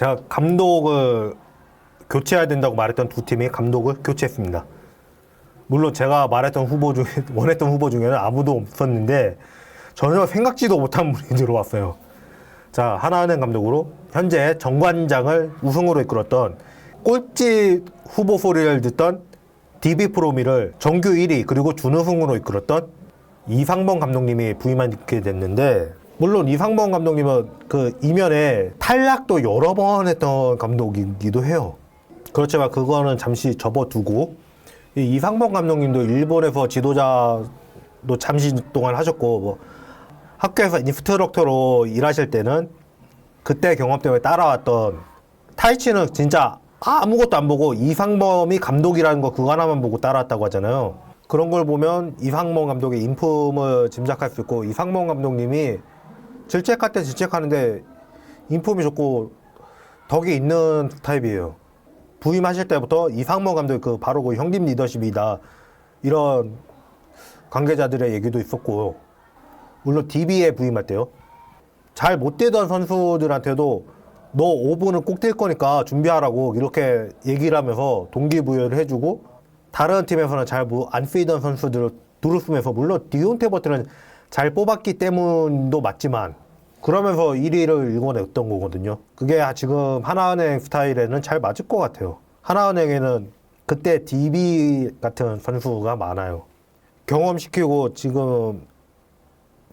제가 감독을 교체해야 된다고 말했던 두 팀이 감독을 교체했습니다. 물론 제가 말했던 후보 중에, 원했던 후보 중에는 아무도 없었는데 전혀 생각지도 못한 분이 들어왔어요. 자, 하나은행 감독으로 현재 정관장을 우승으로 이끌었던 꼴찌 후보 소리를 듣던 DB 프로미를 정규 1위 그리고 준우승으로 이끌었던 이상범 감독님이 부임하게 됐는데, 물론 이상범 감독님은 그 이면에 탈락도 여러 번 했던 감독이기도 해요. 그렇지만 그거는 잠시 접어두고, 이 이상범 감독님도 일본에서 지도자도 잠시 동안 하셨고, 뭐 학교에서 인스트럭터로 일하실 때는 그때 경험 때문에 따라왔던, 타이치는 진짜 아무것도 안 보고 이상범이 감독이라는 거 그거 하나만 보고 따라왔다고 하잖아요. 그런 걸 보면 이상범 감독의 인품을 짐작할 수 있고, 이상범 감독님이 질책할 때 질책하는데 인품이 좋고 덕이 있는 타입이에요. 부임하실 때부터 이상범 감독이 그 바로 그 형님 리더십이다, 이런 관계자들의 얘기도 있었고, 물론 DB에 부임할 때요, 잘 못 뛰던 선수들한테도 너 5분은 꼭 뛸 거니까 준비하라고 이렇게 얘기를 하면서 동기부여를 해주고, 다른 팀에서는 잘 안 쓰이던 선수들을 두루쓰면서, 물론 디온테 버튼은 잘 뽑았기 때문도 맞지만 그러면서 1위를 일궈냈던 거거든요. 그게 지금 하나은행 스타일에는 잘 맞을 것 같아요. 하나은행에는 그때 DB 같은 선수가 많아요. 경험시키고 지금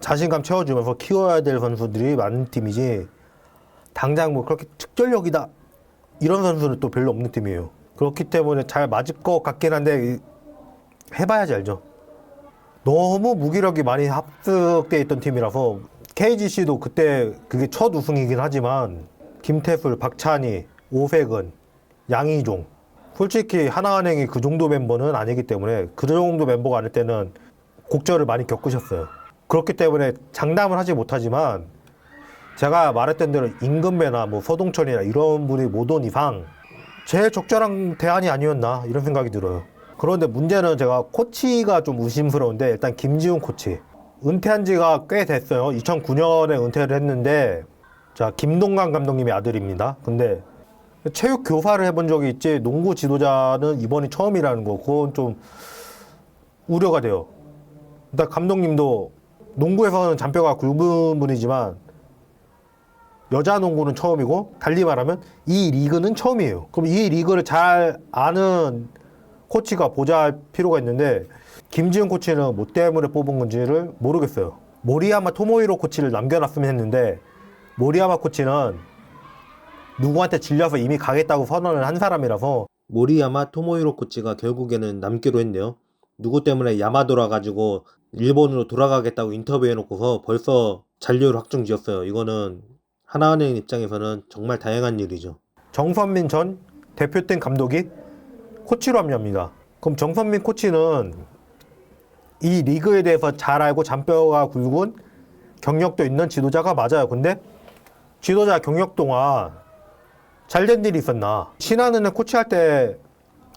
자신감 채워주면서 키워야 될 선수들이 많은 팀이지, 당장 뭐 그렇게 특별력이다 이런 선수는 또 별로 없는 팀이에요. 그렇기 때문에 잘 맞을 것 같긴 한데 해봐야지 알죠. 너무 무기력이 많이 합숙돼 있던 팀이라서, KGC도 그때 그게 첫 우승이긴 하지만 김태술, 박찬희, 오색은, 양희종, 솔직히 하나은행이 그 정도 멤버는 아니기 때문에, 그 정도 멤버가 아닐 때는 곡절을 많이 겪으셨어요. 그렇기 때문에 장담을 하지 못하지만 제가 말했던 대로 임금배나 뭐 서동철이나 이런 분이 못 온 이상 제일 적절한 대안이 아니었나 이런 생각이 들어요. 그런데 문제는 제가 코치가 좀 의심스러운데, 일단 김지훈 코치 은퇴한 지가 꽤 됐어요. 2009년에 은퇴를 했는데, 자, 김동관 감독님의 아들입니다. 근데 체육 교사를 해본 적이 있지 농구 지도자는 이번이 처음이라는 거, 그건 좀 우려가 돼요. 일단 감독님도 농구에서는 잔뼈가 굵은 분이지만 여자 농구는 처음이고, 달리 말하면 이 리그는 처음이에요. 그럼 이 리그를 잘 아는 코치가 보좌할 필요가 있는데, 김지훈 코치는 뭐 때문에 뽑은 건지를 모르겠어요. 모리야마 토모히로 코치를 남겨놨으면 했는데, 모리야마 코치는 누구한테 질려서 이미 가겠다고 선언을 한 사람이라서 모리야마 토모히로 코치가 결국에는 남기로 했네요. 누구 때문에 야마도라 가지고 일본으로 돌아가겠다고 인터뷰해놓고서 벌써 잔류를 확정 지었어요. 이거는 하나은행 입장에서는 정말 다행한 일이죠. 정선민 전 대표팀 감독이 코치로 합류합니다. 그럼 정선민 코치는 이 리그에 대해서 잘 알고 잔뼈가 굵은 경력도 있는 지도자가 맞아요. 근데 지도자 경력 동안 잘된 일이 있었나? 신한은행 코치할 때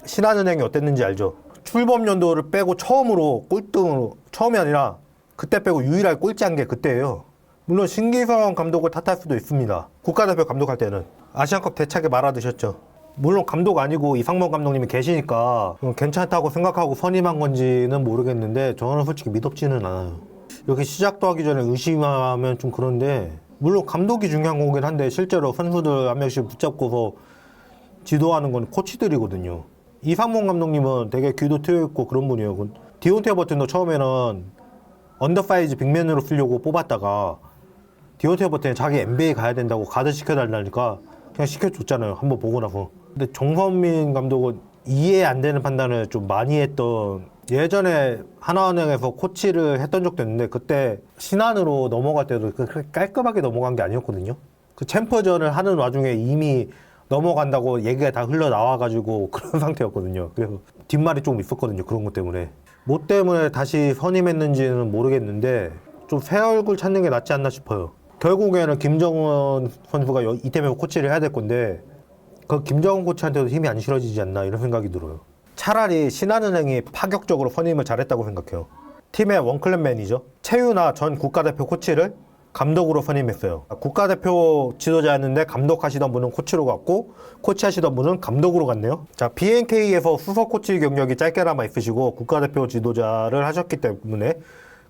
신한은행이 어땠는지 알죠? 출범 연도를 빼고 처음으로 꼴등으로, 처음이 아니라 그때 빼고 유일하게 꼴찌한 게 그때예요. 물론 신기성 감독을 탓할 수도 있습니다. 국가대표 감독할 때는 아시안컵 대차게 말아드셨죠. 물론 감독 아니고 이상범 감독님이 계시니까 괜찮다고 생각하고 선임한 건지는 모르겠는데, 저는 솔직히 믿op지는 않아요. 이렇게 시작도 하기 전에 의심하면 좀 그런데, 물론 감독이 중요한 거긴 한데 실제로 선수들 한 명씩 붙잡고서 지도하는 건 코치들이거든요. 이상범 감독님은 되게 귀도 트여있고 그런 분이에요. 디온테 버튼도 처음에는 언더사이즈 빅맨으로 쓰려고 뽑았다가 디온테 버튼이 자기 NBA 가야 된다고 가드 시켜달라니까 그냥 시켜줬잖아요. 한번 보고 나서. 근데 정선민 감독은 이해 안 되는 판단을 좀 많이 했던, 예전에 하나은행에서 코치를 했던 적도 있는데 그때 신한으로 넘어갈 때도 그렇게 깔끔하게 넘어간 게 아니었거든요. 그 챔프전을 하는 와중에 이미 넘어간다고 얘기가 다 흘러나와가지고 그런 상태였거든요. 그래서 뒷말이 좀 있었거든요. 그런 것 때문에. 뭐 때문에 다시 선임했는지는 모르겠는데 좀 새 얼굴 찾는 게 낫지 않나 싶어요. 결국에는 김정은 선수가 이 팀에서 코치를 해야 될 건데, 그 김정은 코치한테도 힘이 안 실어지지 않나 이런 생각이 들어요. 차라리 신한은행이 파격적으로 선임을 잘했다고 생각해요. 팀의 원클럽 매니저 최윤아 전 국가대표 코치를 감독으로 선임했어요. 국가대표 지도자였는데 감독하시던 분은 코치로 갔고 코치하시던 분은 감독으로 갔네요. 자, BNK에서 수석 코치 경력이 짧게나마 있으시고 국가대표 지도자를 하셨기 때문에,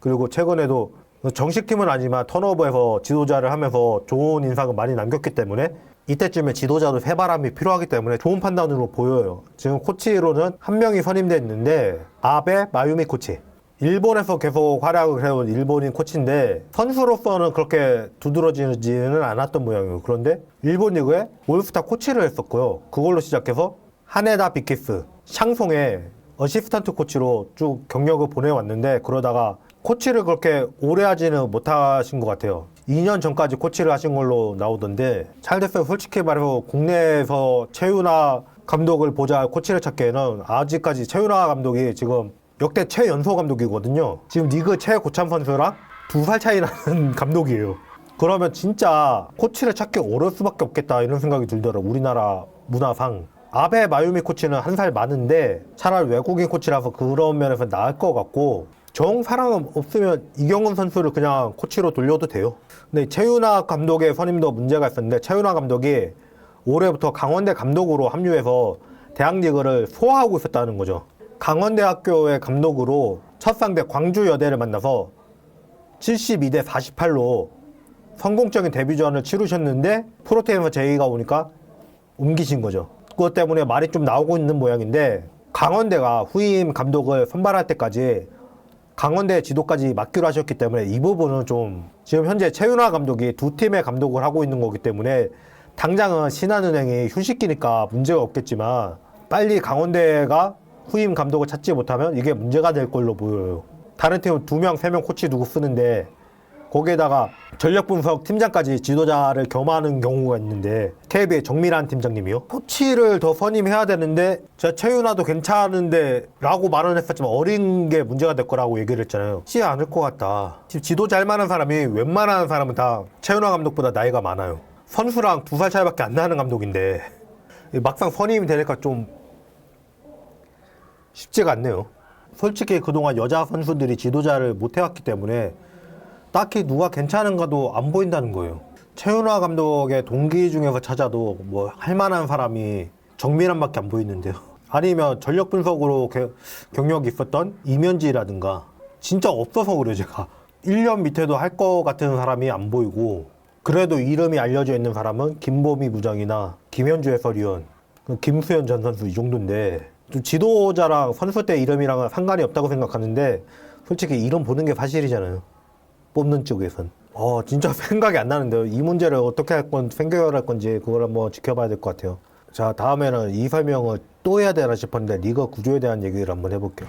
그리고 최근에도 정식팀은 아니지만 턴오버에서 지도자를 하면서 좋은 인상을 많이 남겼기 때문에 이때쯤에 지도자도 새바람이 필요하기 때문에 좋은 판단으로 보여요. 지금 코치로는 한 명이 선임되어 있는데 아베 마유미 코치. 일본에서 계속 활약을 해온 일본인 코치인데 선수로서는 그렇게 두드러지지는 않았던 모양이에요. 그런데 일본 리그에 올스타 코치를 했었고요. 그걸로 시작해서 하네다 빅키스, 샹송에 어시스턴트 코치로 쭉 경력을 보내왔는데, 그러다가 코치를 그렇게 오래 하지는 못하신 것 같아요. 2년 전까지 코치를 하신 걸로 나오던데 잘 됐어요. 솔직히 말해서 국내에서 최윤하 감독을 보자 코치를 찾기에는 아직까지 최윤하 감독이 지금 역대 최연소 감독이거든요. 지금 리그 최고참 선수랑 2살 차이 나는 감독이에요. 그러면 진짜 코치를 찾기 어려울 수밖에 없겠다 이런 생각이 들더라고요. 우리나라 문화상. 아베 마유미 코치는 1살 많은데 차라리 외국인 코치라서 그런 면에서 나을 것 같고, 정 사람 없으면 이경훈 선수를 그냥 코치로 돌려도 돼요. 근데 최윤하 감독의 선임도 문제가 있었는데, 최윤하 감독이 올해부터 강원대 감독으로 합류해서 대학리그를 소화하고 있었다는 거죠. 강원대학교의 감독으로 첫 상대 광주여대를 만나서 72대 48로 성공적인 데뷔전을 치르셨는데 프로테인에서 제의가 오니까 옮기신 거죠. 그것 때문에 말이 좀 나오고 있는 모양인데, 강원대가 후임 감독을 선발할 때까지 강원대 지도까지 맡기로 하셨기 때문에 이 부분은 좀, 지금 현재 최윤하 감독이 2팀의 감독을 하고 있는 거기 때문에 당장은 신한은행이 휴식기니까 문제가 없겠지만, 빨리 강원대가 후임 감독을 찾지 못하면 이게 문제가 될 걸로 보여요. 다른 팀은 2명, 3명 코치 두고 쓰는데 거기에다가 전력 분석 팀장까지 지도자를 겸하는 경우가 있는데, KB의 정밀한 팀장님이요. 코치를 더 선임해야 되는데 제가 최윤하도 괜찮은데 라고 말은 했었지만 어린 게 문제가 될 거라고 얘기를 했잖아요. 쉽지 않을 것 같다. 지금 지도자 할 만한 사람이 웬만한 사람은 다 최윤하 감독보다 나이가 많아요. 선수랑 2살 차이밖에 안 나는 감독인데 막상 선임이 되니까 좀 쉽지가 않네요. 솔직히 그동안 여자 선수들이 지도자를 못 해왔기 때문에 딱히 누가 괜찮은가도 안 보인다는 거예요. 최윤하 감독의 동기 중에서 찾아도 뭐 할만한 사람이 정민환밖에 안 보이는데요. 아니면 전력 분석으로 경력이 있었던 이면지라든가, 진짜 없어서 그래요. 제가 1년 밑에도 할 것 같은 사람이 안 보이고, 그래도 이름이 알려져 있는 사람은 김보미 부장이나 김현주 해설위원, 김수현 전 선수 이 정도인데, 지도자랑 선수 때 이름이랑은 상관이 없다고 생각하는데 솔직히 이름 보는 게 사실이잖아요. 뽑는 쪽에선. 진짜 생각이 안 나는데요. 이 문제를 어떻게 할 건지, 해결할 건지 그걸 한번 지켜봐야 될 것 같아요. 자, 다음에는 이 설명을 또 해야 되나 싶었는데 리그 구조에 대한 얘기를 한번 해볼게요.